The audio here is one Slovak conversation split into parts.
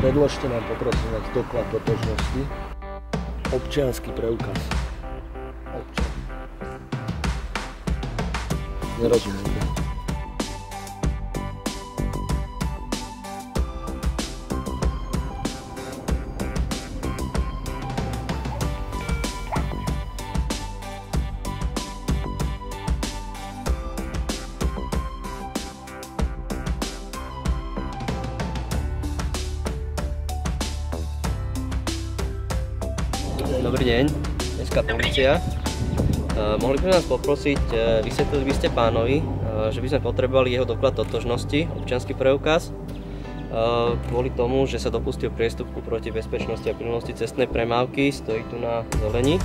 Predložte nám poprosím vás doklad totožnosti. Občiansky preukaz. Občan. Nerozumiem. Dobrý deň, mestská polícia. Mohli by nás poprosiť, vysvetlili by ste pánovi, že by sme potrebovali jeho doklad totožnosti, občiansky preukaz, kvôli tomu, že sa dopustil priestupku proti bezpečnosti a plynnosti cestnej premávky, stojí tu na zelení.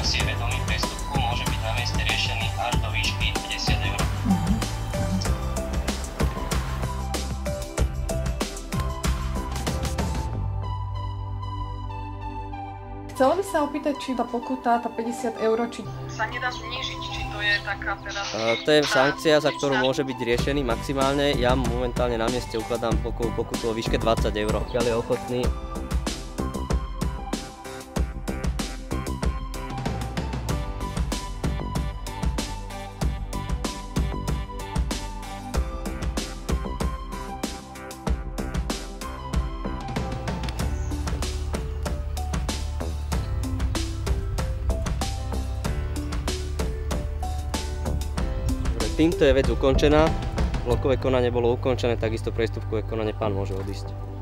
Si je vedomý priestupku, môže byť na mieste riešený až do výšky 50 eur. Chcela by sa opýtať, či tá pokuta, tá 50 eur, či sa nedá znížiť, či to je taká teraz... To je sankcia, za ktorú môže byť riešený maximálne. Ja momentálne na mieste ukladám pokutu o výške 20 eur. Pokiaľ je ochotný. Týmto je vec ukončená, blokové konanie bolo ukončené, takisto priestupkové konanie pán môže odísť.